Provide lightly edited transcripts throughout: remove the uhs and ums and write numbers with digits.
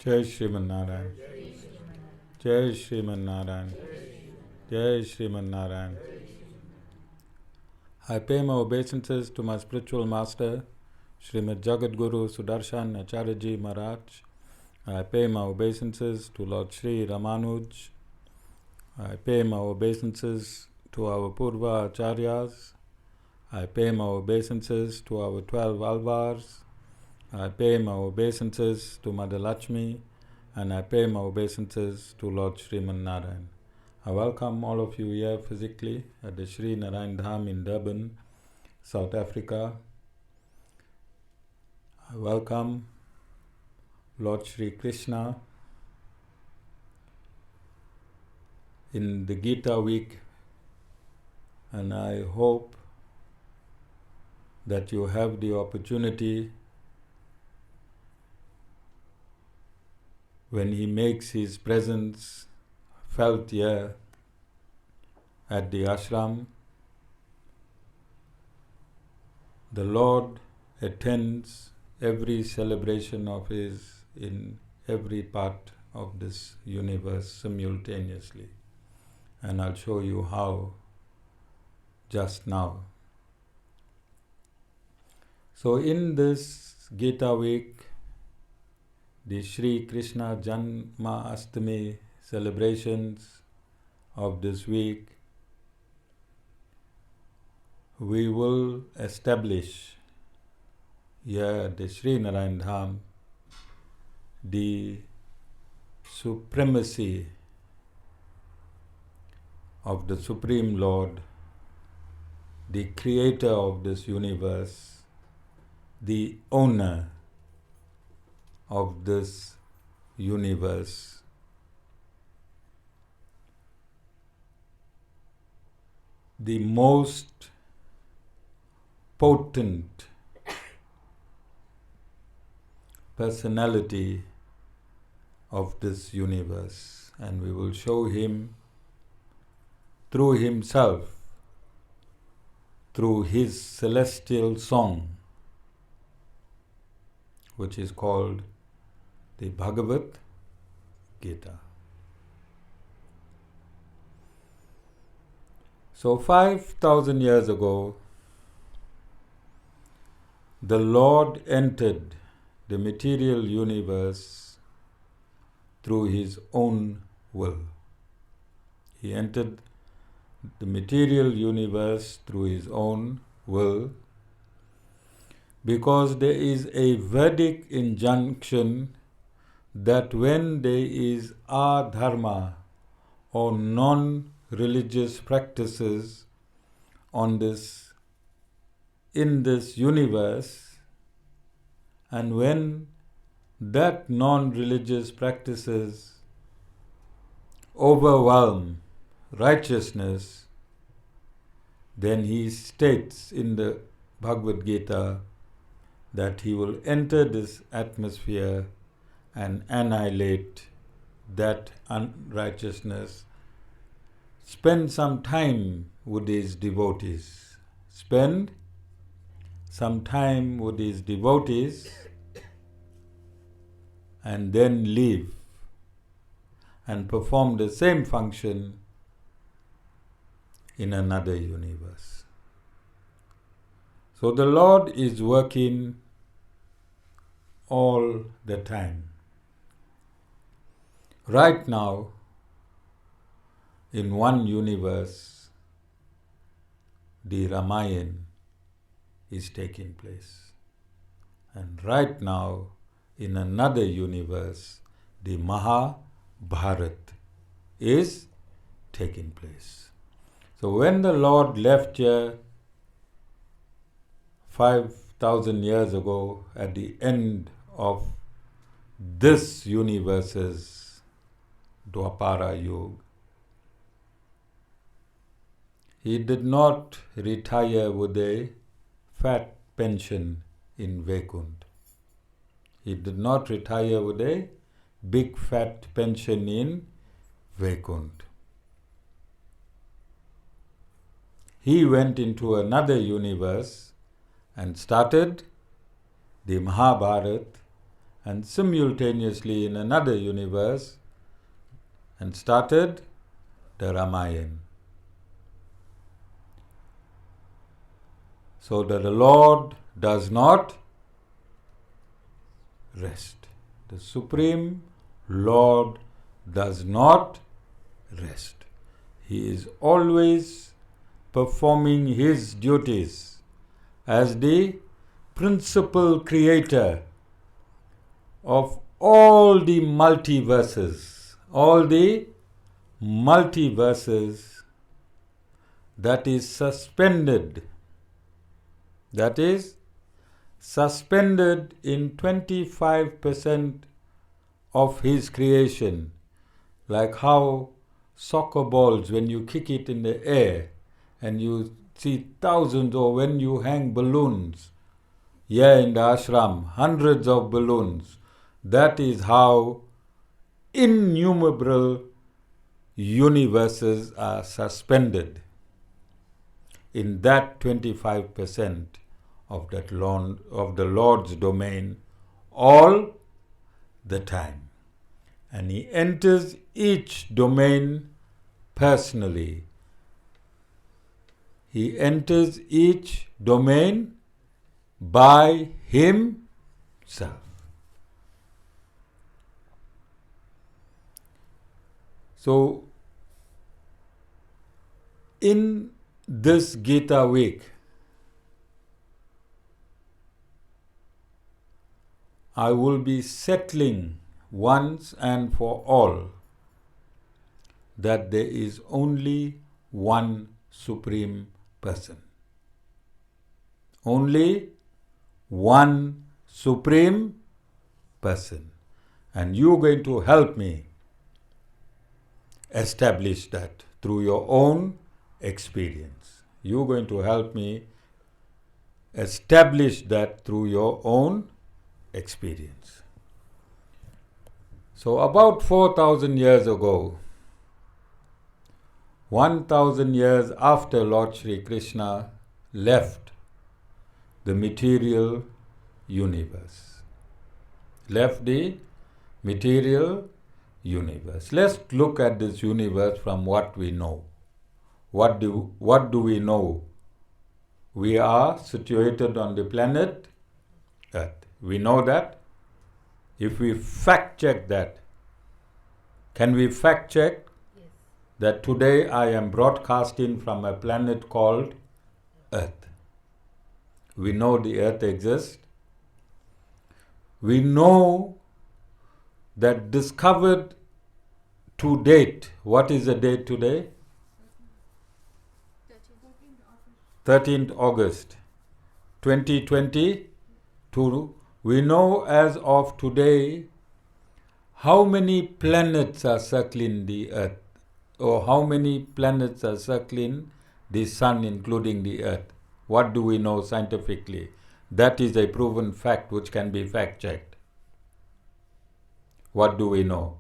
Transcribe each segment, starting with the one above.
Jai Shriman Narayan. Jai Shriman Narayan. Jai Shriman Narayan. I pay my obeisances to my spiritual master, Srimad Jagadguru Sudarshan Acharyaji Maharaj. I pay my obeisances to Lord Sri Ramanuj. I pay my obeisances to our Purva Acharyas. I pay my obeisances to our 12 Alvars. I pay my obeisances to Mother Lakshmi, and I pay my obeisances to Lord Sriman Narayan. I welcome all of you here physically at the Sri Narayan Dham in Durban, South Africa. I welcome Lord Sri Krishna in the Gita Week, and I hope that you have the opportunity when he makes his presence felt here at the ashram. The Lord attends every celebration of his in every part of this universe simultaneously. And I'll show you how just now. So in this Gita Week, the Sri Krishna Janmashtami Celebrations of this week, we will establish here at the Sri Narayan Dham the supremacy of the Supreme Lord, the creator of this universe, the owner of this universe. The most potent personality of this universe, and we will show him through himself, through his celestial song, which is called the Bhagavad Gita. So 5,000 years ago, the Lord entered the material universe through his own will. He entered the material universe through his own will, because there is a Vedic injunction that when there is adharma or non-religious practices in this universe, and when that non-religious practices overwhelm righteousness, then he states in the Bhagavad Gita that he will enter this atmosphere and annihilate that unrighteousness, spend some time with his devotees. Spend some time with his devotees and then leave and perform the same function in another universe. So the Lord is working all the time. Right now, in one universe, the Ramayana is taking place. And right now, in another universe, the Mahabharata is taking place. So when the Lord left here 5,000 years ago, at the end of this universe's Dwapara Yuga, he did not retire with a fat pension in Vaikuntha. He did not retire with a big fat pension in Vaikuntha. He went into another universe and started the Mahabharata and simultaneously in another universe, and started the Ramayana. So that the Lord does not rest. The Supreme Lord does not rest. He is always performing His duties as the principal creator of all the multiverses. All the multiverses that is suspended. That is suspended in 25% of His creation. Like how soccer balls, when you kick it in the air and you see thousands, or when you hang balloons here in the ashram, hundreds of balloons. That is how innumerable universes are suspended in that 25% of the Lord's domain all the time. And He enters each domain personally. He enters each domain by Himself. So, in this Gita week, I will be settling once and for all that there is only one Supreme Person. Only one Supreme Person. And you're going to help me establish that through your own experience. You're going to help me establish that through your own experience. So about 4,000 years ago, 1,000 years after Lord Sri Krishna left the material universe. Left the material universe. Let's look at this universe from what we know. What do we know? We are situated on the planet Earth. We know that. If we fact check that, can we fact check that today I am broadcasting from a planet called Earth? We know the Earth exists. We know that discovered to date, what is the date today? 13th August 2022. We know as of today how many planets are circling the Earth, or how many planets are circling the Sun, including the Earth. What do we know scientifically? That is a proven fact which can be fact-checked. What do we know?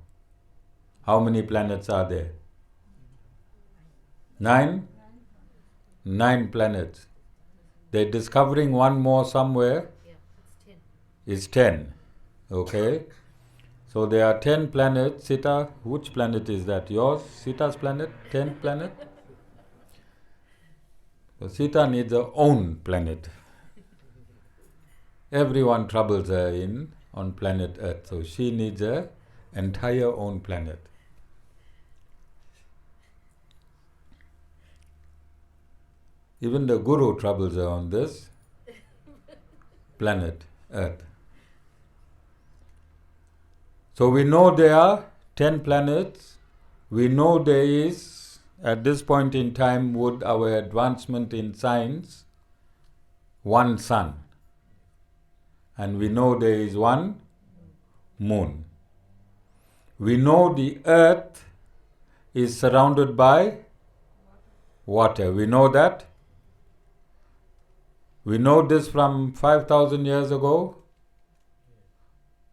How many planets are there? 9? 9 planets. They're discovering one more somewhere. It's 10. Okay. So there are 10 planets. Sita, which planet is that? Yours? Sita's planet? 10th planet? So Sita needs her own planet. Everyone troubles her on planet Earth. So she needs her entire own planet. Even the Guru troubles her on this planet Earth. So we know there are 10 planets. We know there is, at this point in time, with our advancement in science, one sun. And we know there is one moon. We know the Earth is surrounded by water. We know that. We know this from 5,000 years ago.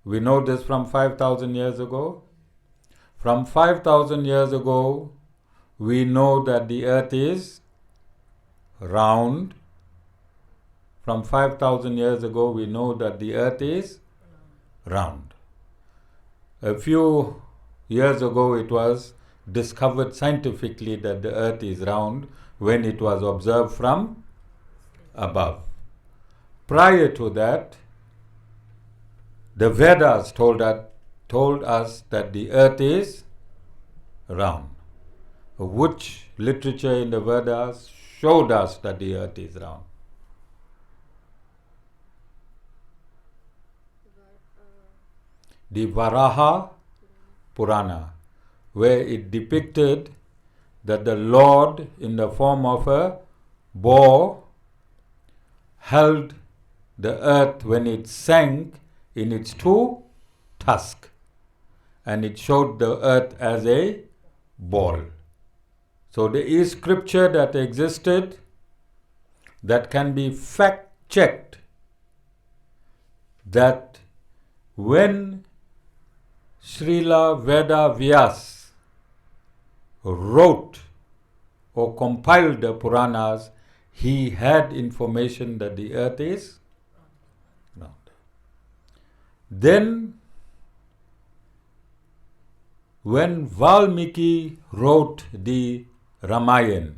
We know this from 5,000 years ago. From 5,000 years ago, we know that the Earth is round. From 5,000 years ago, we know that the Earth is round. A few years ago it was discovered scientifically that the earth is round when it was observed from above. Prior to that, the Vedas told us that the earth is round. Which literature in the Vedas showed us that the earth is round? The Varaha Purana, where it depicted that the Lord, in the form of a boar, held the earth when it sank in its two tusks, and it showed the earth as a ball. So there is scripture that existed that can be fact-checked, that when Srila Veda Vyas wrote or compiled the Puranas, he had information that the earth is round. Then, when Valmiki wrote the Ramayana,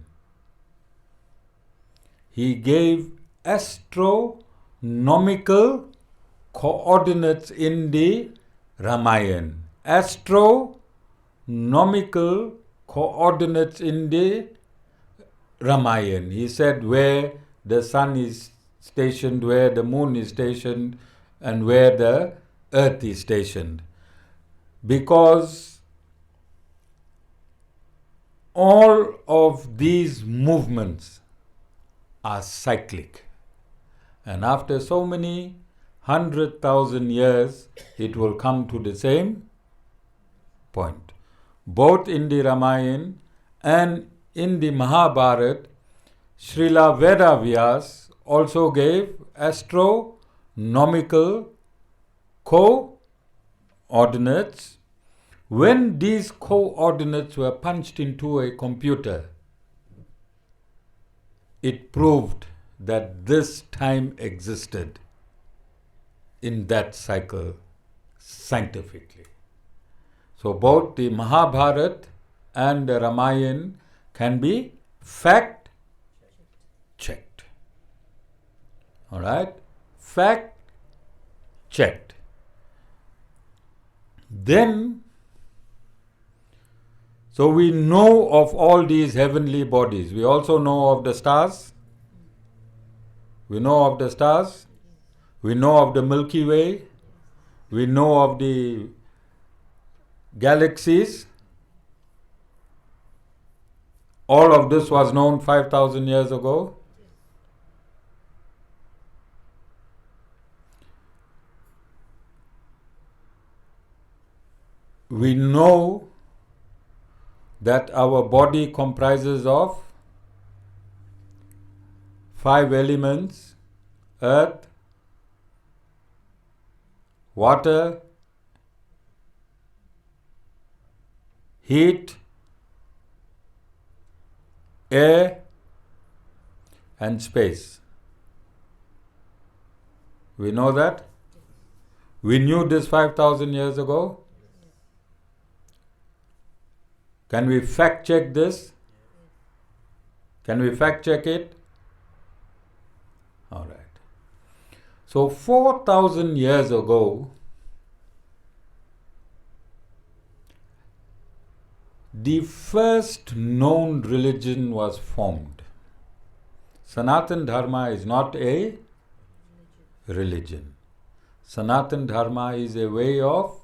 he gave astronomical coordinates in the Ramayana. Astronomical coordinates in the Ramayana. He said where the sun is stationed, where the moon is stationed, and where the earth is stationed. Because all of these movements are cyclic. And after so many 100,000 years, it will come to the same point. Both in the Ramayana and in the Mahabharata, Srila Veda Vyas also gave astronomical coordinates. When these coordinates were punched into a computer, it proved that this time existed in that cycle scientifically. So both the Mahabharata and the Ramayana can be fact checked. Alright? Fact checked. Then, so we know of all these heavenly bodies. We also know of the stars. We know of the stars. We know of the Milky Way. We know of the galaxies. All of this was known 5,000 years ago. We know that our body comprises of 5 elements: earth, water, heat, air, and space. We know that? We knew this 5,000 years ago. Can we fact check this? Can we fact check it? All right. So 4,000 years ago, the first known religion was formed. Sanatan Dharma is not a religion. Sanatan Dharma is a way of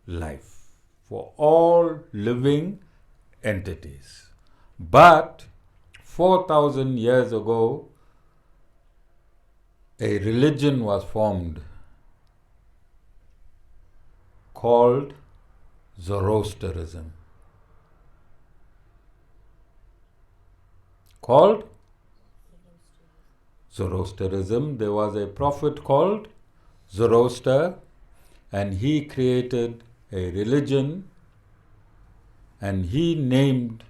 life for all living entities. But 4,000 years ago, a religion was formed called Zoroastrianism. Called Zoroastrianism. There was a prophet called Zoroaster, and he created a religion, and he named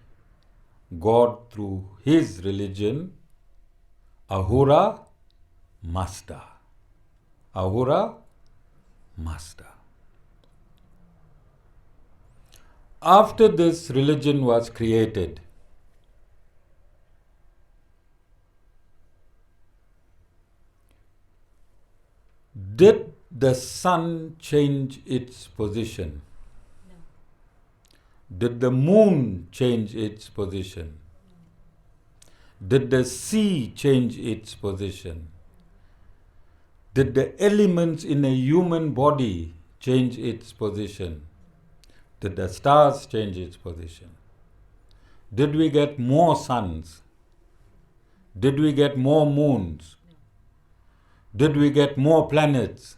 God through his religion Ahura Mazda. Ahura master. After this religion was created, did the sun change its position? No. Did the moon change its position? Did the sea change its position? Did the elements in a human body change its position? Did the stars change its position? Did we get more suns? Did we get more moons? Did we get more planets?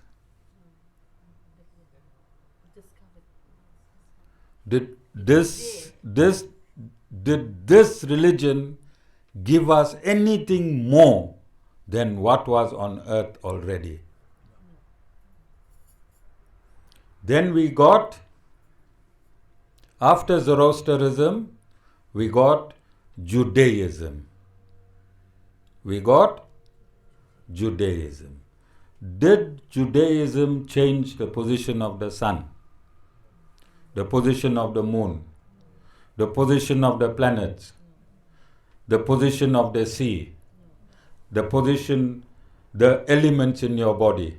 Did this religion give us anything more than what was on earth already? Then we got, after Zoroastrianism, we got Judaism. We got Judaism. Did Judaism change the position of the sun, the position of the moon, the position of the planets, the position of the sea, the position, the elements in your body?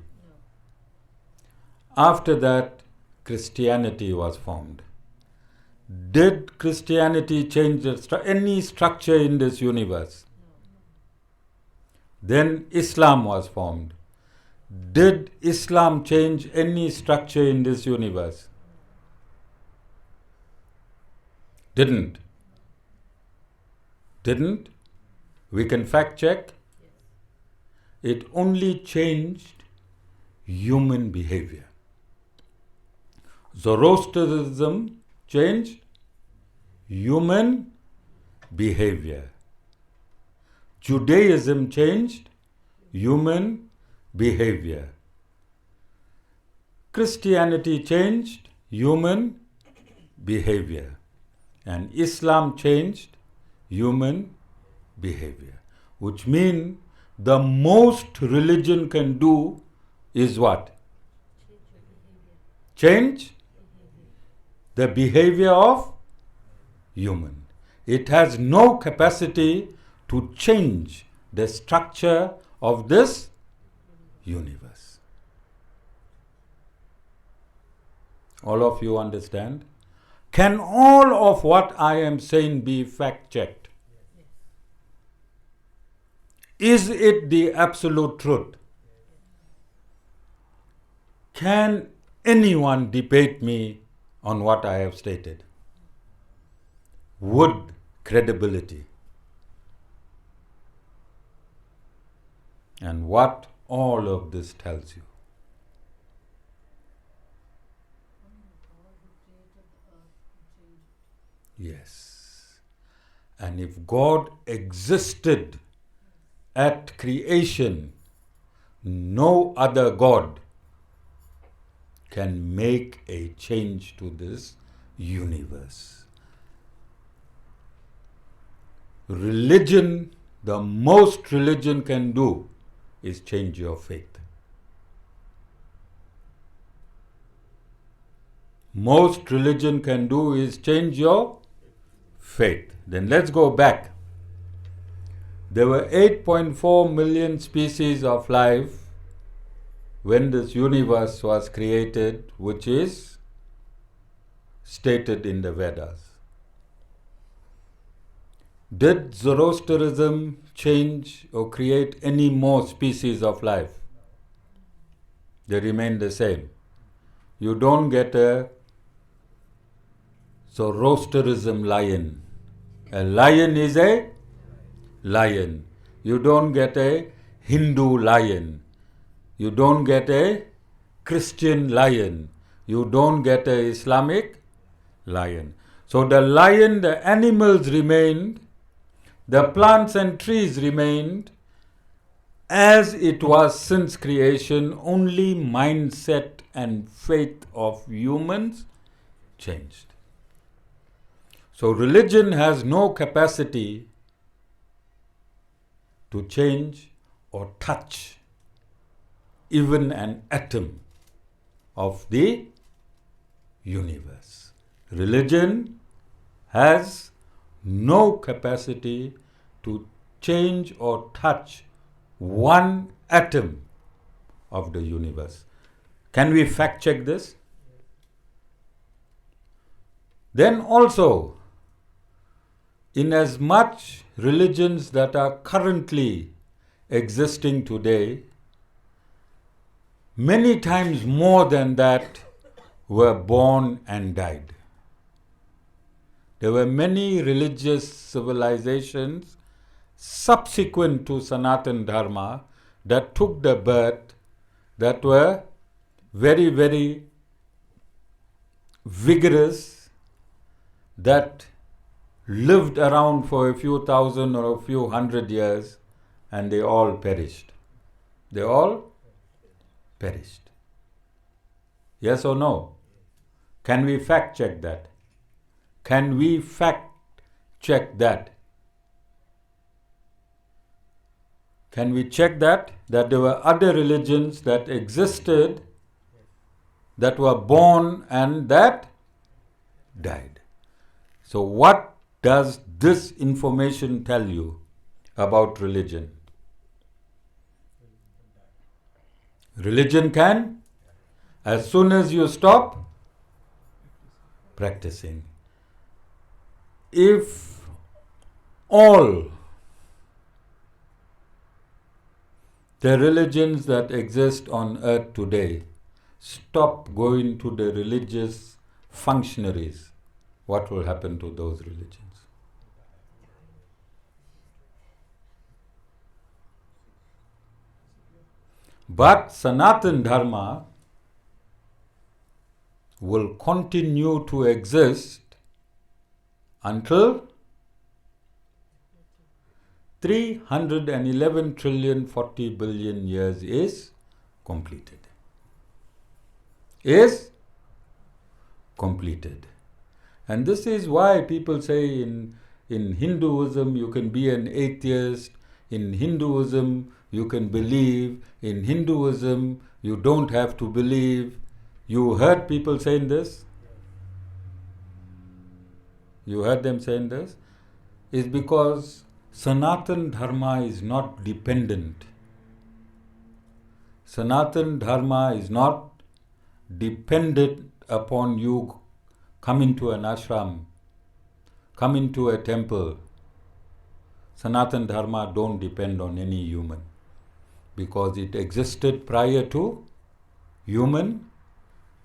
After that, Christianity was formed. Did Christianity change any structure in this universe? Then Islam was formed. Did Islam change any structure in this universe? Didn't. Didn't? We can fact check. It only changed human behavior. Zoroastrianism changed human behavior. Judaism changed human behavior. Christianity changed human behavior. And Islam changed human behavior. Which means the most religion can do is what? Change the behavior of human. It has no capacity to change the structure of this universe. All of you understand? Can all of what I am saying be fact-checked? Is it the absolute truth? Can anyone debate me on what I have stated? Would credibility and what all of this tells you? Yes. And if God existed at creation, no other God can make a change to this universe. Religion, the most religion can do is change your faith. Most religion can do is change your faith. Then let's go back. There were 8.4 million species of life when this universe was created, which is stated in the Vedas. Did Zoroastrianism change or create any more species of life? They remain the same. You don't get a Zoroastrianism lion. A lion is a lion. You don't get a Hindu lion. You don't get a Christian lion. You don't get a Islamic lion. So the lion, the animals remained, the plants and trees remained as it was since creation. Only mindset and faith of humans changed. So religion has no capacity to change or touch even an atom of the universe. Religion has no capacity to change or touch one atom of the universe. Can we fact check this? Then also, in as much religions that are currently existing today, many times more than that were born and died. There were many religious civilizations subsequent to Sanatan Dharma that took the birth, that were very, very vigorous, that lived around for a few thousand or a few hundred years, and they all perished. They all perished. Yes or no? Can we fact check that? Can we fact check that? Can we check that there were other religions that existed, that were born and that died? So what does this information tell you about religion? Religion can, as soon as you stop practicing. If all the religions that exist on earth today stop going to the religious functionaries, what will happen to those religions? But Sanatan Dharma will continue to exist until 311 trillion 40 billion years is completed. Is completed. And this is why people say in Hinduism you can be an atheist, in Hinduism you can believe, in Hinduism you don't have to believe. You heard people saying this? You heard them saying this? It's because Sanatan Dharma is not dependent. Sanatan Dharma is not dependent upon you coming to an ashram, coming to a temple. Sanatan Dharma don't depend on any human, because it existed prior to human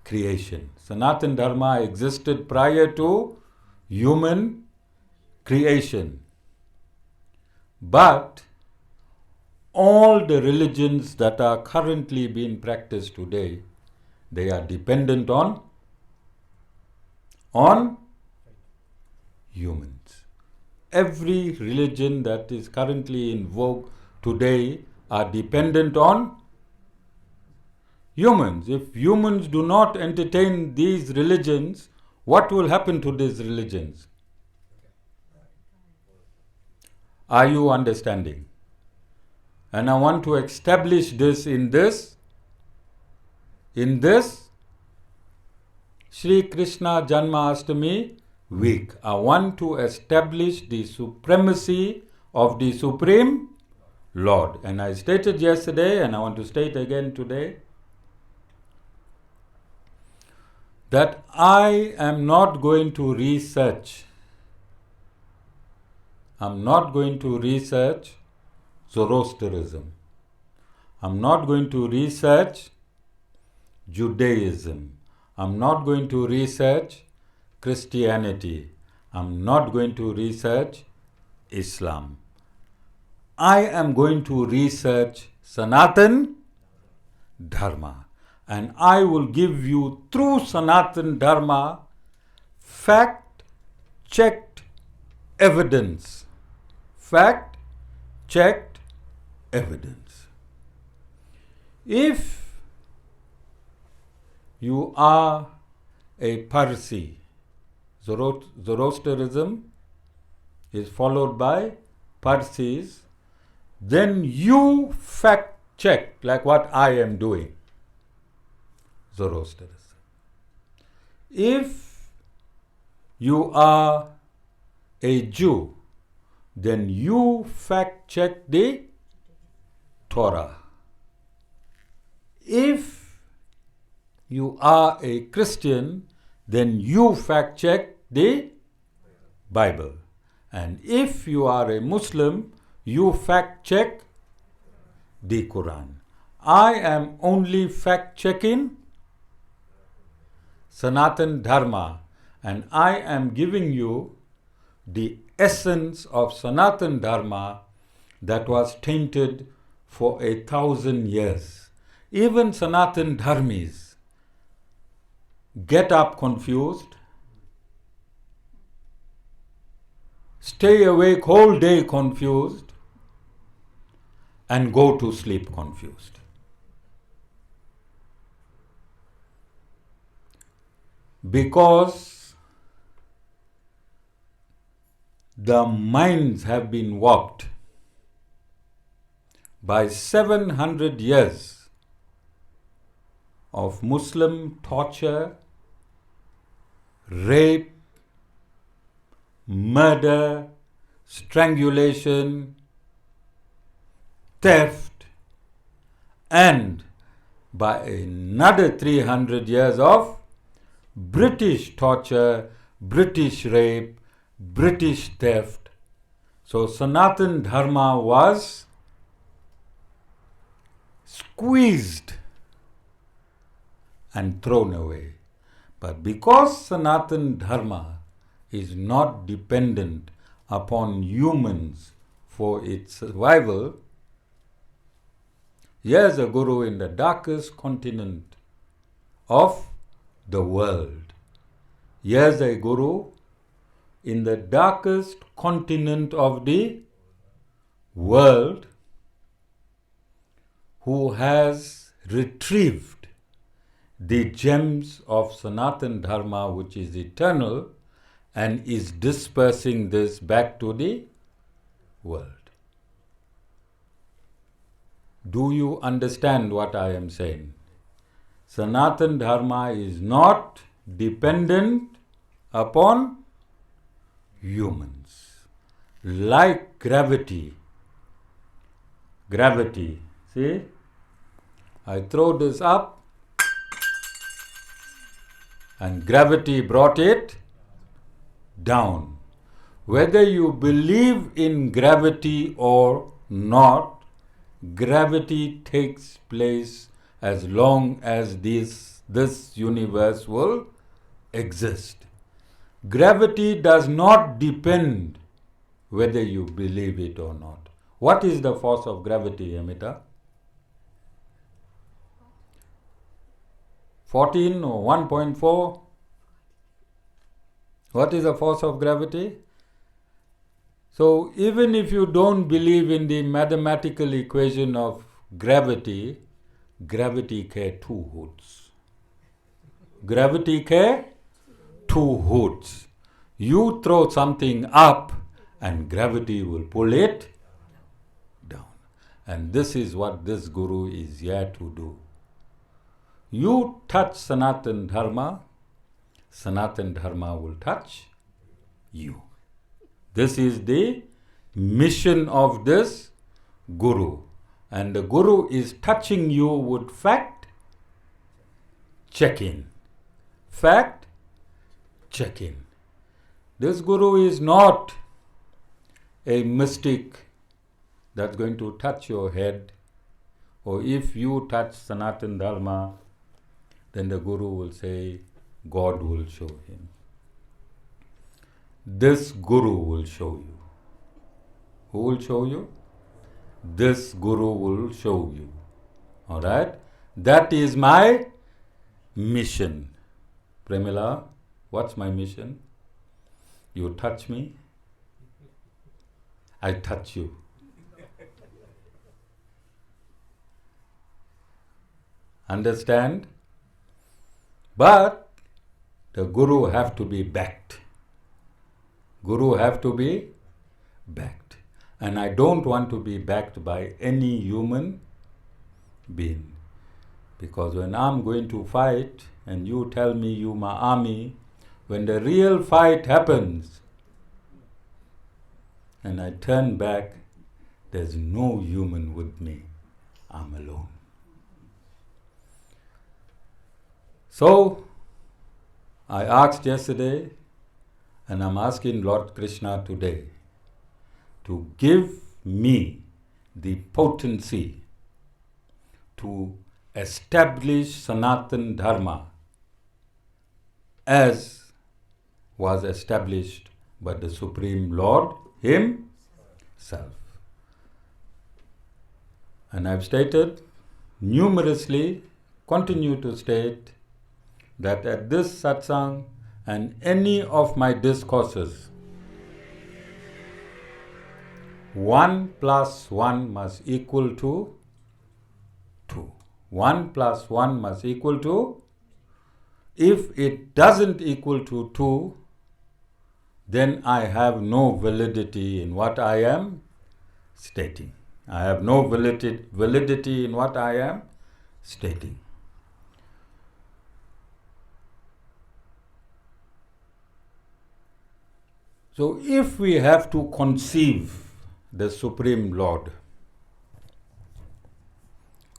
creation. Sanatan Dharma existed prior to human creation. But all the religions that are currently being practiced today, they are dependent on humans. Every religion that is currently in vogue today are dependent on humans. If humans do not entertain these religions, what will happen to these religions? Are you understanding? And I want to establish this in this Sri Krishna Janmashtami week. I want to establish the supremacy of the Supreme Lord. And I stated yesterday, and I want to state again today, that I am not going to research. I'm not going to research Zoroastrianism. I'm not going to research Judaism. I'm not going to research Christianity. I'm not going to research Islam. I am going to research Sanatan Dharma. And I will give you, through Sanatan Dharma, fact-checked evidence. Fact-checked evidence. If you are a Parsi, Zoroastrianism is followed by Parsis, then you fact-check, like what I am doing. Zoroastrianism. If you are a Jew, then you fact check the Torah. If you are a Christian, then you fact check the Bible. And if you are a Muslim, you fact check the Quran. I am only fact checking Sanatan Dharma, and I am giving you the essence of Sanatan Dharma that was tainted for 1,000 years. Even Sanatan Dharmis get up confused, stay awake whole day confused, and go to sleep confused. Because the minds have been warped by 700 years of Muslim torture, rape, murder, strangulation, theft, and by another 300 years of British torture, British rape, British theft. So Sanatan Dharma was squeezed and thrown away. But because Sanatan Dharma is not dependent upon humans for its survival, here's a guru in the darkest continent of the world. Here's a guru in the darkest continent of the world who has retrieved the gems of Sanatan Dharma, which is eternal, and is dispersing this back to the world. Do you understand what I am saying? Sanatan Dharma is not dependent upon humans. Like gravity. Gravity. See? I throw this up and gravity brought it down. Whether you believe in gravity or not, gravity takes place as long as this universe will exist. Gravity does not depend whether you believe it or not. What is the force of gravity, Amita? 14 or 1.4? What is the force of gravity? So even if you don't believe in the mathematical equation of gravity, gravity ke two hoods. Gravity ke two hoods. You throw something up and gravity will pull it down. And this is what this guru is here to do. You touch Sanatan Dharma, Sanatan Dharma will touch you. This is the mission of this guru. And the guru is touching you with fact checking. Fact checking. This guru is not a mystic that's going to touch your head, or if you touch Sanatan Dharma, then the guru will say, God will show him. This guru will show you. Who will show you? This guru will show you. Alright? That is my mission. Premila, what's my mission? You touch me, I touch you. Understand? But the guru have to be backed. Guru have to be backed. And I don't want to be backed by any human being. Because when I'm going to fight and you tell me you my army, when the real fight happens and I turn back, there's no human with me. I'm alone. So, I asked yesterday, and I'm asking Lord Krishna today, to give me the potency to establish Sanatan Dharma as was established by the Supreme Lord Himself. And I've stated numerously, continue to state, that at this satsang and any of my discourses, 1 plus 1 must equal to 2. 1 plus 1 must equal to, if it doesn't equal to 2, then I have no validity in what I am stating. I have no validity in what I am stating. So if we have to conceive the Supreme Lord,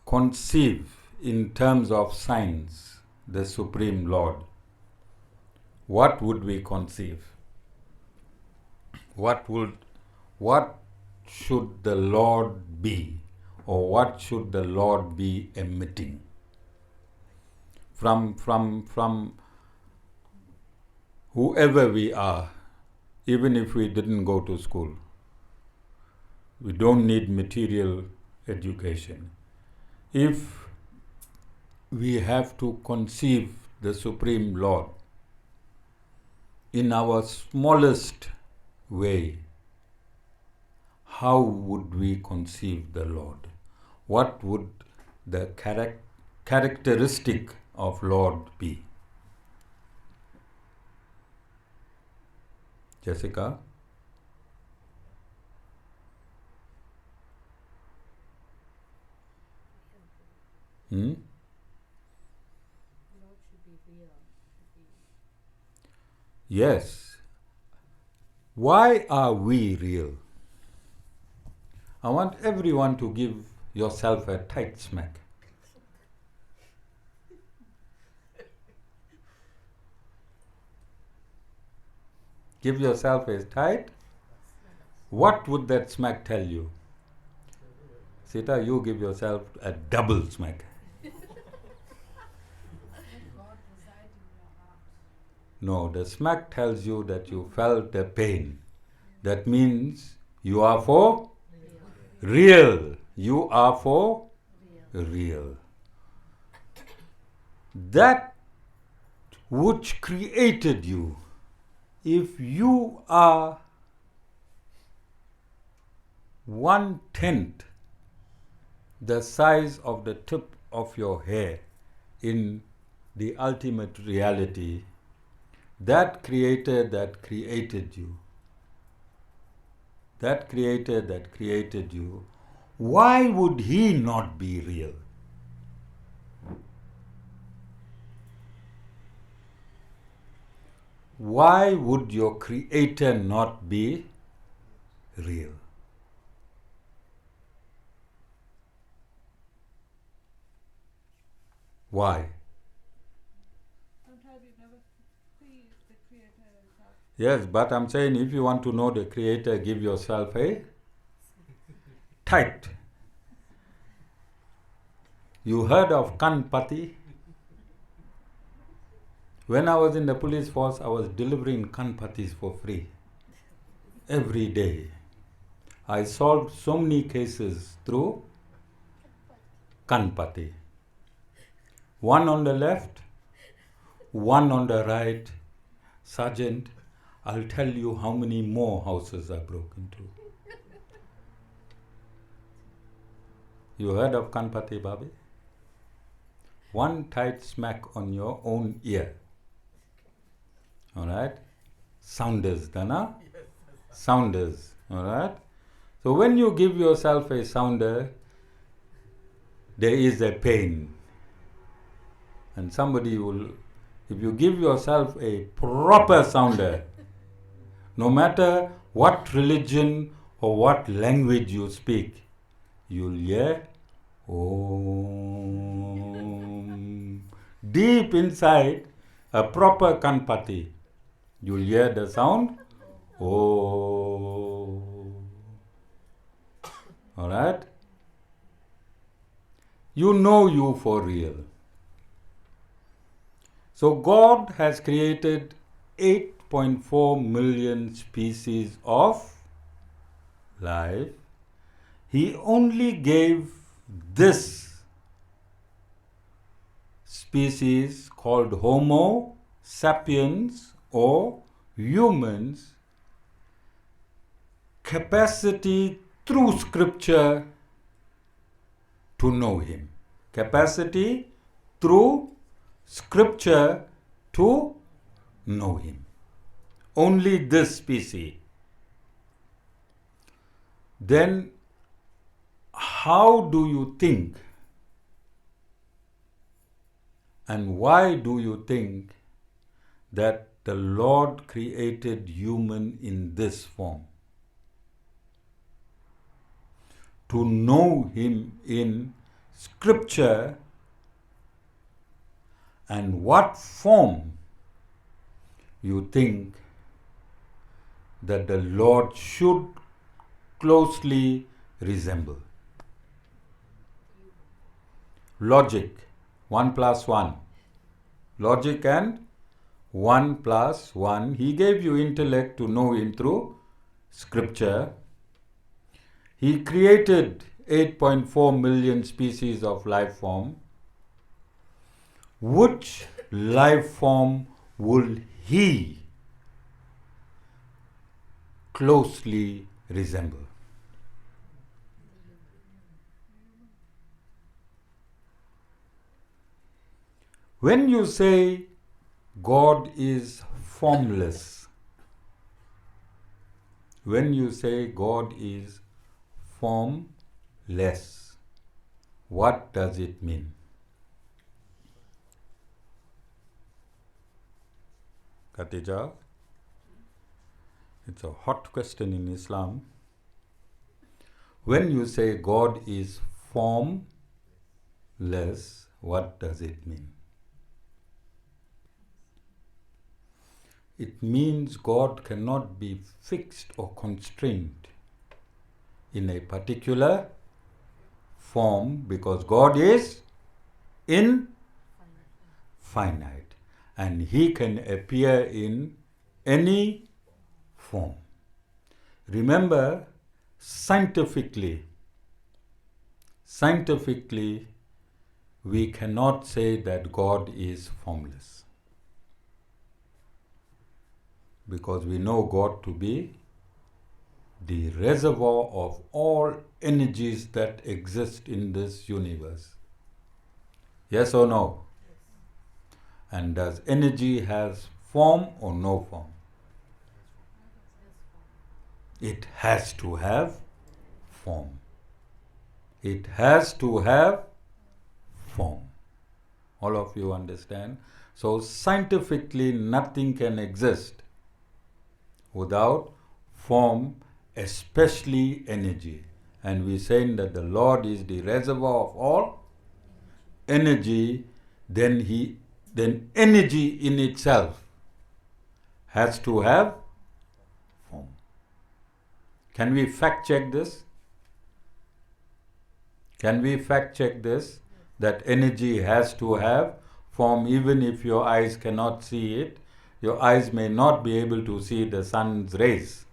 conceive in terms of science the Supreme Lord, what would we conceive? What should the Lord be, or what should the Lord be emitting? From whoever we are, even if we didn't go to school, we don't need material education. If we have to conceive the Supreme Lord in our smallest way, how would we conceive the Lord? What would the characteristic of Lord be? Jessica? Lord should be real. Yes. Why are we real? I want everyone to give yourself a tight smack. Give yourself a tight. What would that smack tell you? Sita, you give yourself a double smack. No, the smack tells you that you felt the pain. That means you are for real. You are for real. That which created you, if you are 1/10 the size of the tip of your hair in the ultimate reality, that creator that created you, why would he not be real? Why would your creator not be real? Why? Sometimes you never see the creator himself. Yes, but I'm saying if you want to know the creator, give yourself a tight. You heard of Kanpati? When I was in the police force, I was delivering Kanpatis for free. Every day. I solved so many cases through Kanpati. One on the left, one on the right. Sergeant, I'll tell you how many more houses I broke into. You heard of Kanpati, Babi? One tight smack on your own ear. Alright? Sounders, Dana? Sounders. Alright? So when you give yourself a sounder, there is a pain. And somebody will, if you give yourself a proper sounder, no matter what religion or what language you speak, you'll hear Om. Deep inside a proper kanpati, you'll hear the sound Om. Alright? You know you for real. So God has created 8.4 million species of life. He only gave this species called Homo sapiens or humans capacity through scripture to know Him. Capacity through scripture to know Him. Only this species. Then how do you think and why do you think that the Lord created human in this form? To know Him in scripture, and what form you think that the Lord should closely resemble? Logic, 1 plus 1. Logic and 1 plus 1. He gave you intellect to know Him through scripture. He created 8.4 million species of life form. Which life form will He closely resemble? When you say God is formless, when you say God is formless, what does it mean? Khatija, it's a hot question in Islam. When you say God is formless, what does it mean? It means God cannot be fixed or constrained in a particular form because God is infinite and He can appear in any form. Remember, scientifically, we cannot say that God is formless. Because we know God to be the reservoir of all energies that exist in this universe. Yes or no? And does energy has form or no form? It has to have form. It has to have form. All of you understand? So scientifically nothing can exist without form, especially energy. And we're saying that the Lord is the reservoir of all energy, then energy in itself has to have form. Can we fact check this? Can we fact check this? That energy has to have form even if your eyes cannot see it. Your eyes may not be able to see the sun's rays.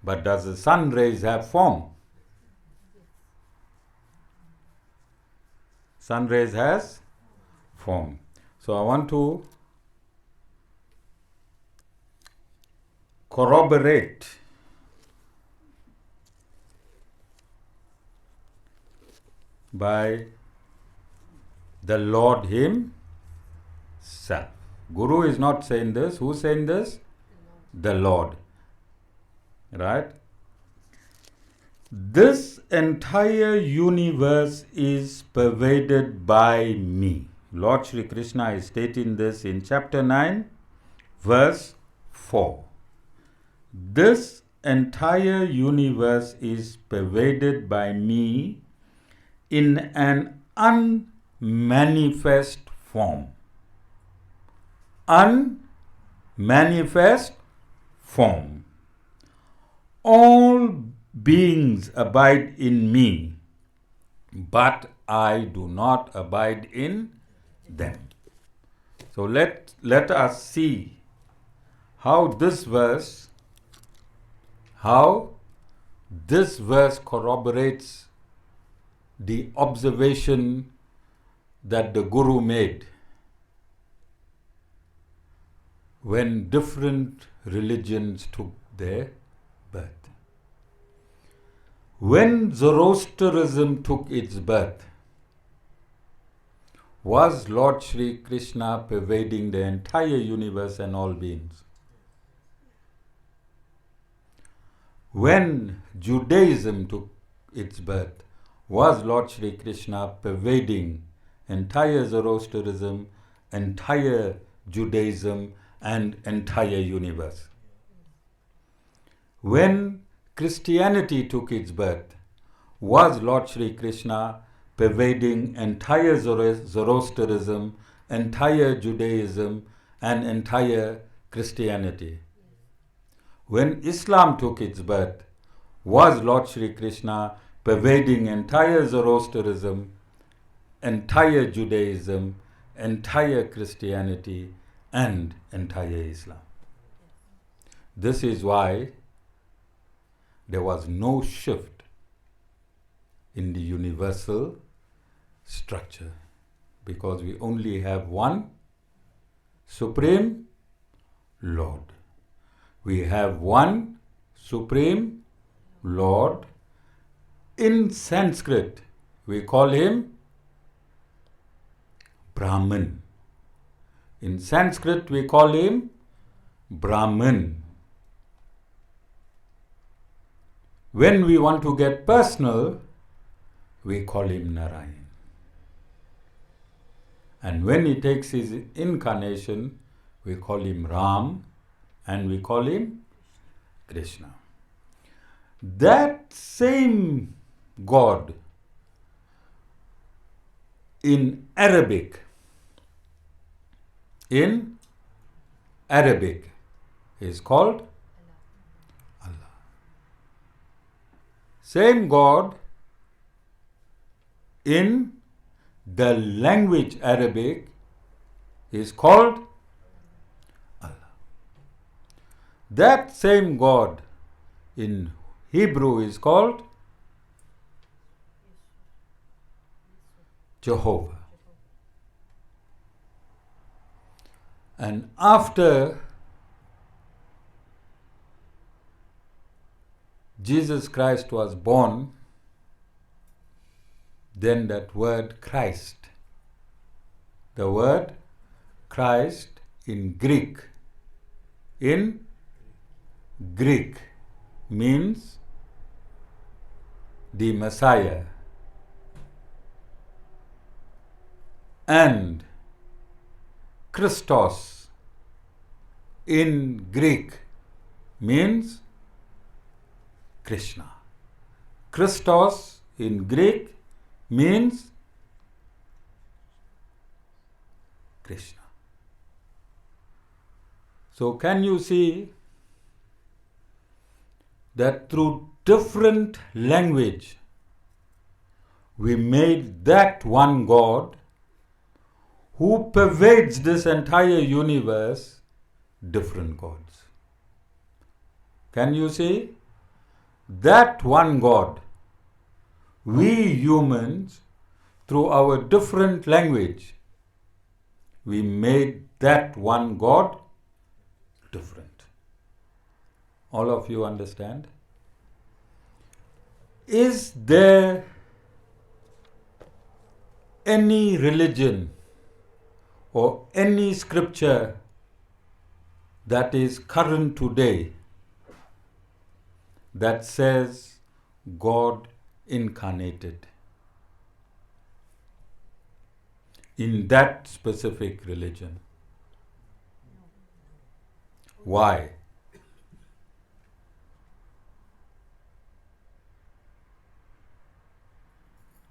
But does the sun rays have form? Sun rays has form. So I want to corroborate by the Lord Himself. Guru is not saying this. Who's saying this? The Lord. Right? This entire universe is pervaded by me. Lord Sri Krishna is stating this in chapter 9, verse 4. This entire universe is pervaded by me in an unmanifest form. Unmanifest form. All beings abide in me, but I do not abide in them. So let us see how this verse corroborates the observation that the Guru made when different religions took their birth. When Zoroastrianism took its birth, was Lord Sri Krishna pervading the entire universe and all beings? When Judaism took its birth, was Lord Sri Krishna pervading entire Zoroastrianism, entire Judaism, and entire universe? When Christianity took its birth, was Lord Sri Krishna pervading entire Zoroastrianism, entire Judaism, and entire Christianity? When Islam took its birth, was Lord Sri Krishna pervading entire Zoroastrianism, entire Judaism, entire Christianity, and entire Islam? This is why there was no shift in the universal structure, because we only have one Supreme Lord. We have one Supreme Lord. In Sanskrit, we call him Brahman. In Sanskrit, we call him Brahman. When we want to get personal, we call him Narayan. And when he takes his incarnation, we call him Ram and we call him Krishna. That same God in Arabic is called Allah. Same God in the language Arabic is called Allah. That same God in Hebrew is called Jehovah. And after Jesus Christ was born, then that word Christ, the word Christ in Greek means the Messiah, and Christos in Greek means Krishna. Christos in Greek means Krishna. So can you see that through different language we made that one God who pervades this entire universe different gods? Can you see? That one God, we humans, through our different language, we made that one God different. All of you understand? Is there any religion or any scripture that is current today that says God incarnated? in that specific religion. Why?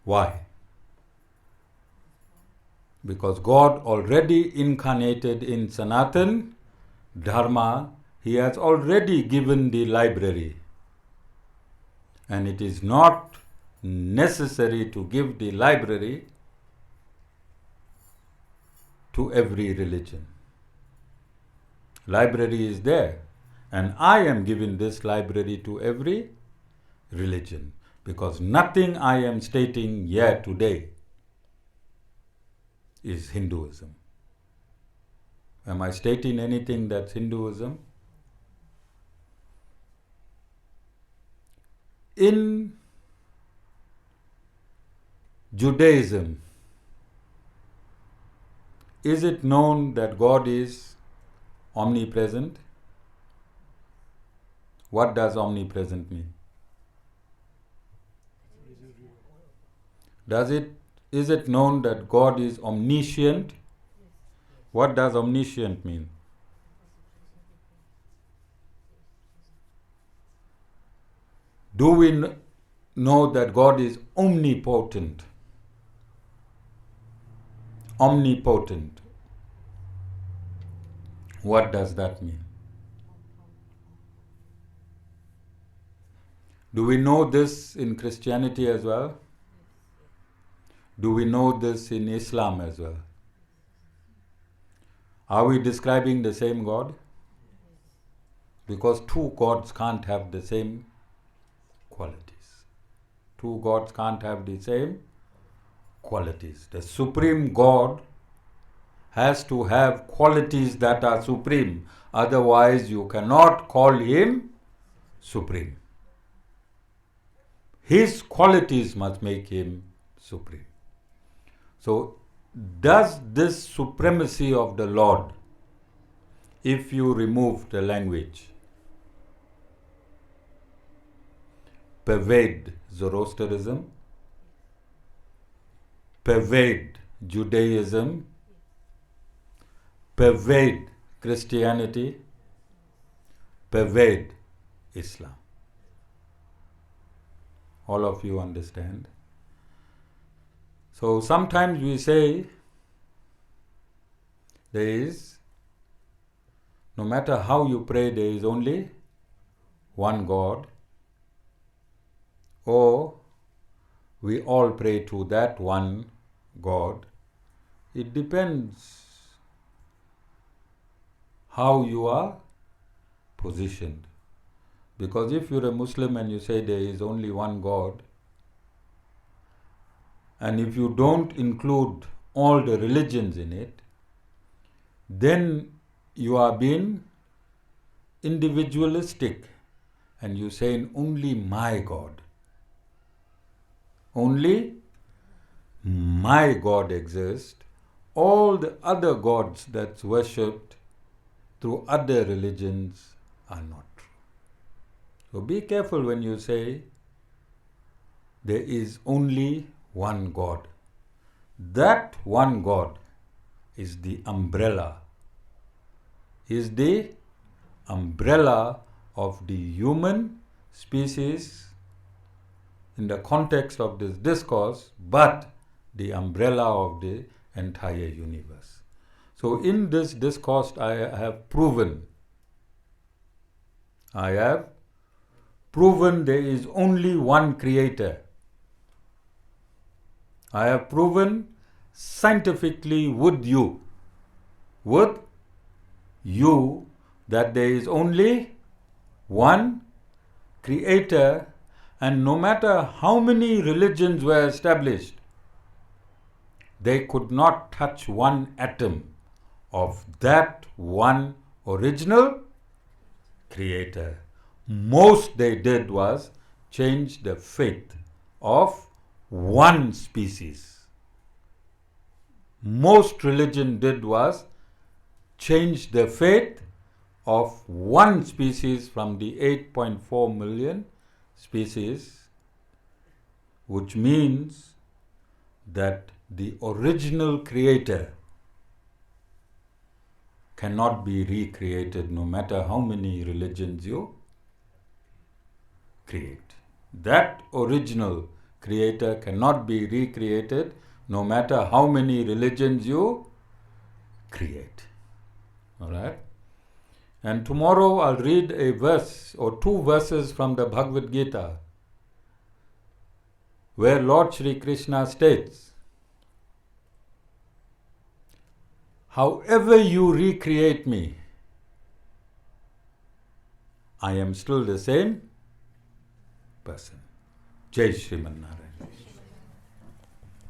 Why? Because God already incarnated in Sanatan Dharma, He has already given the library. And it is not necessary to give the library to every religion. Library is there, and I am giving this library to every religion, because nothing I am stating here today is Hinduism. Am I stating anything that's Hinduism? In Judaism, is it known that God is omnipresent? What does omnipresent mean? Is it known that God is omniscient? What does omniscient mean? Do we know that God is omnipotent? Omnipotent. What does that mean? Do we know this in Christianity as well? Do we know this in Islam as well? Are we describing the same God? Because two gods can't have the same qualities. Two gods can't have the same qualities. The Supreme God has to have qualities that are supreme. Otherwise, you cannot call Him supreme. His qualities must make Him supreme. So, does this supremacy of the Lord, if you remove the language, pervade Zoroastrianism, pervade Judaism, pervade Christianity, pervade Islam? All of you understand? So sometimes we say there is, no matter how you pray, there is only one God, or we all pray to that one God. It depends how you are positioned. Because if you're a Muslim and you say there is only one God, and if you don't include all the religions in it, then you are being individualistic and you're saying only my God. Only my God exists. All the other gods that's worshipped through other religions are not true. So be careful when you say there is only one God. That one God is the umbrella. Is the umbrella of the human species in the context of this discourse, but the umbrella of the entire universe. So in this discourse I have proven there is only one creator. I have proven scientifically with you that there is only one creator, and no matter how many religions were established, they could not touch one atom of that one original creator. Most they did was change the fate of one species. Most religion did was change the fate of one species from the 8.4 million species, which means that the original creator cannot be recreated no matter how many religions you create. That original creator cannot be recreated no matter how many religions you create. Alright? And tomorrow I'll read a verse or two verses from the Bhagavad Gita where Lord Sri Krishna states, however you recreate me, I am still the same person. Jai Sriman Narayana.